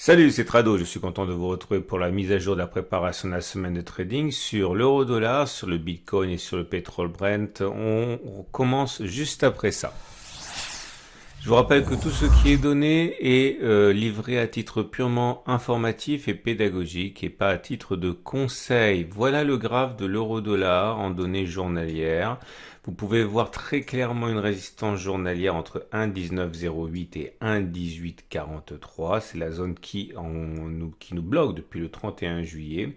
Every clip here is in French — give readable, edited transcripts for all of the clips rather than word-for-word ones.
Salut, c'est Trado, je suis content de vous retrouver pour la mise à jour de la préparation de la semaine de trading sur l'euro-dollar, sur le Bitcoin et sur le pétrole Brent. On commence juste après ça. Je vous rappelle que tout ce qui est donné est livré à titre purement informatif et pédagogique et pas à titre de conseil. Voilà le graphe de l'euro-dollar en données journalières. Vous pouvez voir très clairement une résistance journalière entre 1,1908 et 1,1843. C'est la zone qui nous bloque depuis le 31 juillet.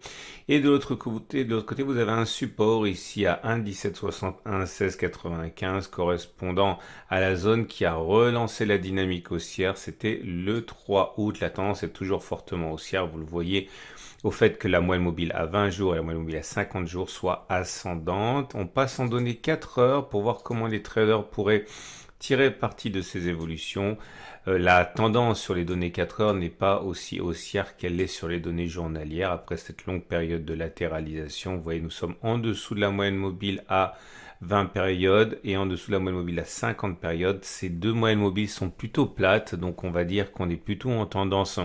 Et de l'autre côté, vous avez un support ici à 1,1760, 1,1695 correspondant à la zone qui a relancé la dynamique haussière. C'était le 3 août. La tendance est toujours fortement haussière. Vous le voyez au fait que la moyenne mobile à 20 jours et la moyenne mobile à 50 jours soit ascendante. On passe en données 4 heures pour voir comment les traders pourraient tirer parti de ces évolutions. La tendance sur les données 4 heures n'est pas aussi haussière qu'elle l'est sur les données journalières. Après cette longue période de latéralisation, vous voyez, nous sommes en dessous de la moyenne mobile à 20 périodes et en dessous de la moyenne mobile à 50 périodes. Ces deux moyennes mobiles sont plutôt plates, donc on va dire qu'on est plutôt en tendance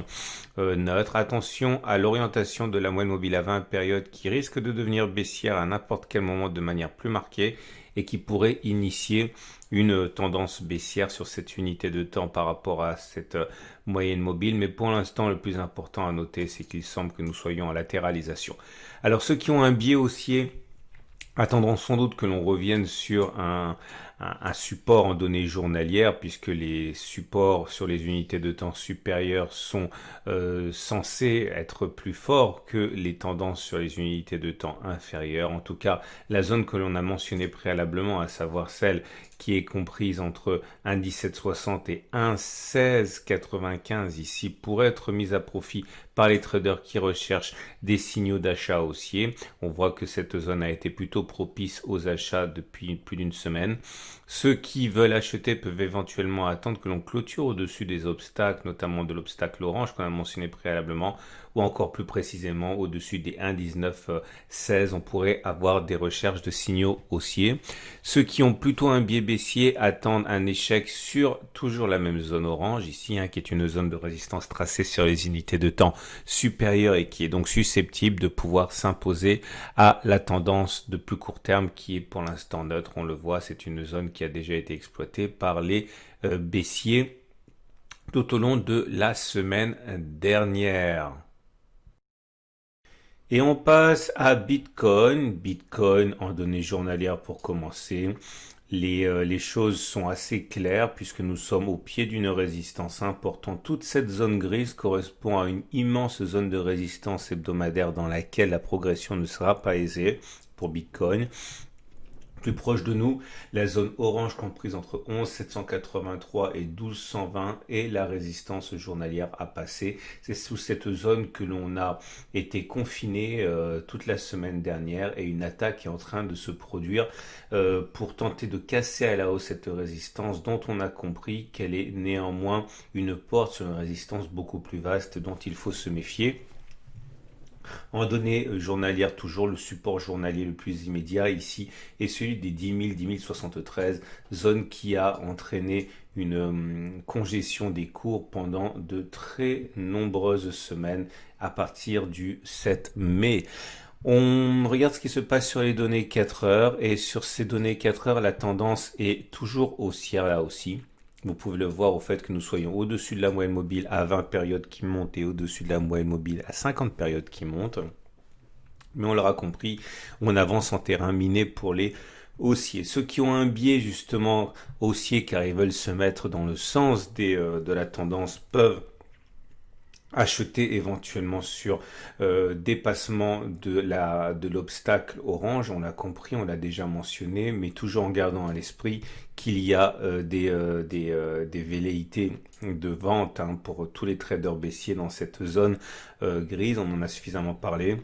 neutre. Attention à l'orientation de la moyenne mobile à 20 périodes qui risque de devenir baissière à n'importe quel moment de manière plus marquée et qui pourrait initier une tendance baissière sur cette unité de temps par rapport à cette moyenne mobile. Mais pour l'instant, le plus important à noter, c'est qu'il semble que nous soyons en latéralisation. Alors ceux qui ont un biais haussier attendront sans doute que l'on revienne sur un support en données journalières, puisque les supports sur les unités de temps supérieures sont censés être plus forts que les tendances sur les unités de temps inférieures. En tout cas, la zone que l'on a mentionnée préalablement, à savoir celle qui est comprise entre 1,1760 et 1,1695 ici, pourrait être mise à profit par les traders qui recherchent des signaux d'achat haussiers. On voit que cette zone a été plutôt propice aux achats depuis plus d'une semaine. Ceux qui veulent acheter peuvent éventuellement attendre que l'on clôture au-dessus des obstacles, notamment de l'obstacle orange qu'on a mentionné préalablement, ou encore plus précisément au-dessus des 1,1916. On pourrait avoir des recherches de signaux haussiers. Ceux qui ont plutôt un biais baissier attendent un échec sur toujours la même zone orange ici, qui est une zone de résistance tracée sur les unités de temps supérieures et qui est donc susceptible de pouvoir s'imposer à la tendance de plus court terme qui est pour l'instant neutre. On le voit, c'est une zone qui a déjà été exploitée par les baissiers tout au long de la semaine dernière. Et on passe à Bitcoin. Bitcoin en données journalières pour commencer. Les choses sont assez claires puisque nous sommes au pied d'une résistance importante. Toute cette zone grise correspond à une immense zone de résistance hebdomadaire dans laquelle la progression ne sera pas aisée pour Bitcoin. Plus proche de nous, la zone orange comprise entre 11,783 et 12,120 et la résistance journalière à passer. C'est sous cette zone que l'on a été confiné toute la semaine dernière et une attaque est en train de se produire pour tenter de casser à la hausse cette résistance dont on a compris qu'elle est néanmoins une porte sur une résistance beaucoup plus vaste dont il faut se méfier. En données journalières, toujours le support journalier le plus immédiat ici est celui des 10 000, 10 073, zone qui a entraîné une congestion des cours pendant de très nombreuses semaines à partir du 7 mai. On regarde ce qui se passe sur les données 4 heures et sur ces données 4 heures, la tendance est toujours haussière là aussi. Vous pouvez le voir au fait que nous soyons au-dessus de la moyenne mobile à 20 périodes qui montent et au-dessus de la moyenne mobile à 50 périodes qui montent. Mais on l'aura compris, on avance en terrain miné pour les haussiers. Ceux qui ont un biais justement haussier car ils veulent se mettre dans le sens de la tendance peuvent acheter éventuellement sur dépassement de l'obstacle orange. On l'a compris, on l'a déjà mentionné, mais toujours en gardant à l'esprit qu'il y a des velléités de vente pour tous les traders baissiers dans cette zone grise. On en a suffisamment parlé.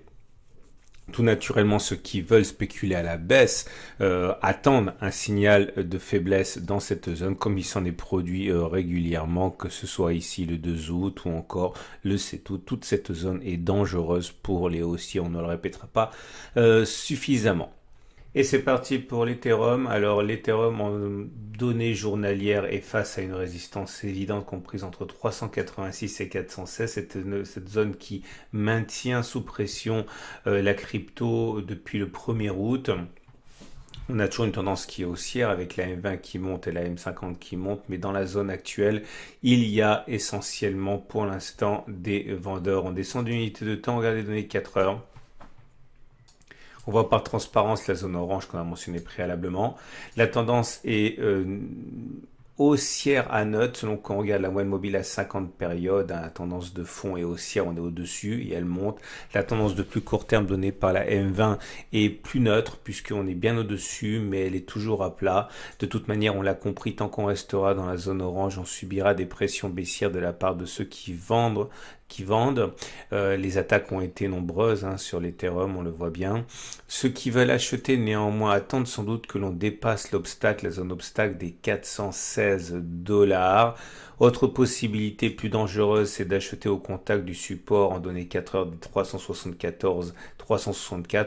Tout naturellement, ceux qui veulent spéculer à la baisse attendent un signal de faiblesse dans cette zone, comme il s'en est produit régulièrement, que ce soit ici le 2 août ou encore le 7 août. Toute cette zone est dangereuse pour les haussiers, on ne le répétera pas suffisamment. Et c'est parti pour l'Ethereum. Alors l'Ethereum en données journalières est face à une résistance évidente comprise entre 386 et 416. Cette zone qui maintient sous pression la crypto depuis le 1er août. On a toujours une tendance qui est haussière avec la M20 qui monte et la M50 qui monte, mais dans la zone actuelle, il y a essentiellement pour l'instant des vendeurs. On descend d'une unité de temps, regardez les données 4 heures. On voit par transparence la zone orange qu'on a mentionné préalablement. La tendance est haussière à note, selon qu'on regarde la moyenne mobile à 50 périodes, la tendance de fond est haussière, on est au-dessus et elle monte. La tendance de plus court terme donnée par la M20 est plus neutre puisqu'on est bien au-dessus, mais elle est toujours à plat. De toute manière, on l'a compris, tant qu'on restera dans la zone orange, on subira des pressions baissières de la part de ceux qui vendent. Les attaques ont été nombreuses sur l'Ethereum, on le voit bien. Ceux qui veulent acheter néanmoins attendent sans doute que l'on dépasse l'obstacle, la zone obstacle des 416 $. Autre possibilité plus dangereuse, c'est d'acheter au contact du support en données 4 heures des 364.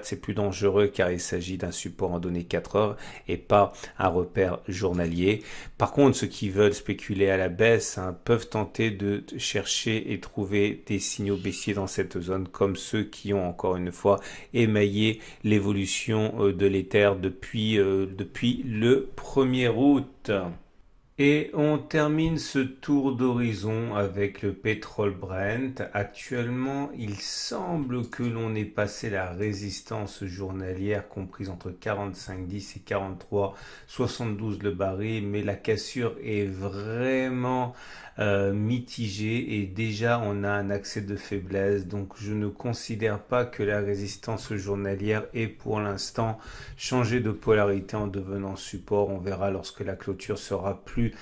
C'est plus dangereux car il s'agit d'un support en données 4 heures et pas un repère journalier. Par contre, ceux qui veulent spéculer à la baisse peuvent tenter de chercher et trouver des signaux baissiers dans cette zone, comme ceux qui ont encore une fois émaillé l'évolution de l'Ether depuis le 1er août. Et on termine ce tour d'horizon avec le pétrole Brent. Actuellement, il semble que l'on ait passé la résistance journalière comprise entre 45,10 et 43,72 le baril, mais la cassure est vraiment mitigée et déjà on a un accès de faiblesse. Donc je ne considère pas que la résistance journalière ait pour l'instant changé de polarité en devenant support. On verra lorsque la clôture sera plus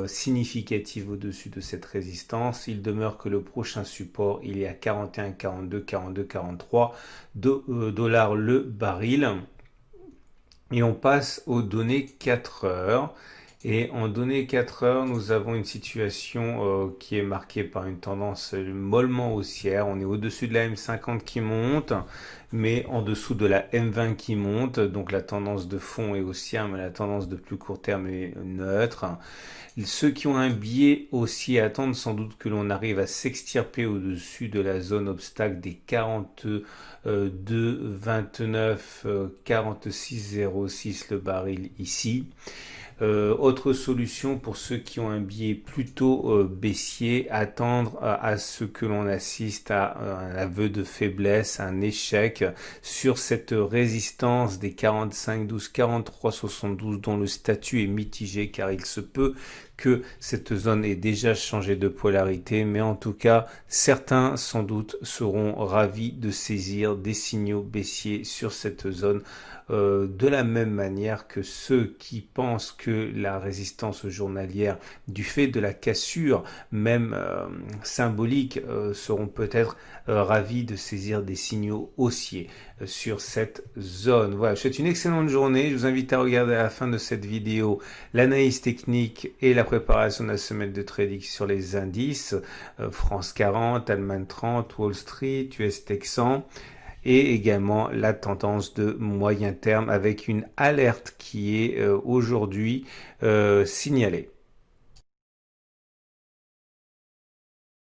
significative au-dessus de cette résistance. Il demeure que le prochain support, il est à 41, 42, 42, 43 dollars le baril. Et on passe aux données 4 heures. Et en données 4 heures, nous avons une situation qui est marquée par une tendance mollement haussière. On est au-dessus de la M50 qui monte, mais en dessous de la M20 qui monte. Donc la tendance de fond est haussière, mais la tendance de plus court terme est neutre. Ceux qui ont un biais haussier attendent sans doute que l'on arrive à s'extirper au-dessus de la zone obstacle des 42,29, 46,06 le baril ici. Autre solution pour ceux qui ont un biais plutôt baissier, attendre à ce que l'on assiste à un aveu de faiblesse, un échec sur cette résistance des 45,12, 43,72 dont le statut est mitigé car il se peut que cette zone ait déjà changé de polarité, mais en tout cas, certains sans doute seront ravis de saisir des signaux baissiers sur cette zone. De la même manière que ceux qui pensent que la résistance journalière, du fait de la cassure même symbolique, seront peut-être ravis de saisir des signaux haussiers sur cette zone. Voilà, je vous souhaite une excellente journée. Je vous invite à regarder à la fin de cette vidéo l'analyse technique et la préparation de la semaine de trading sur les indices France 40, Allemagne 30, Wall Street, US Texan, et également la tendance de moyen terme avec une alerte qui est aujourd'hui signalée.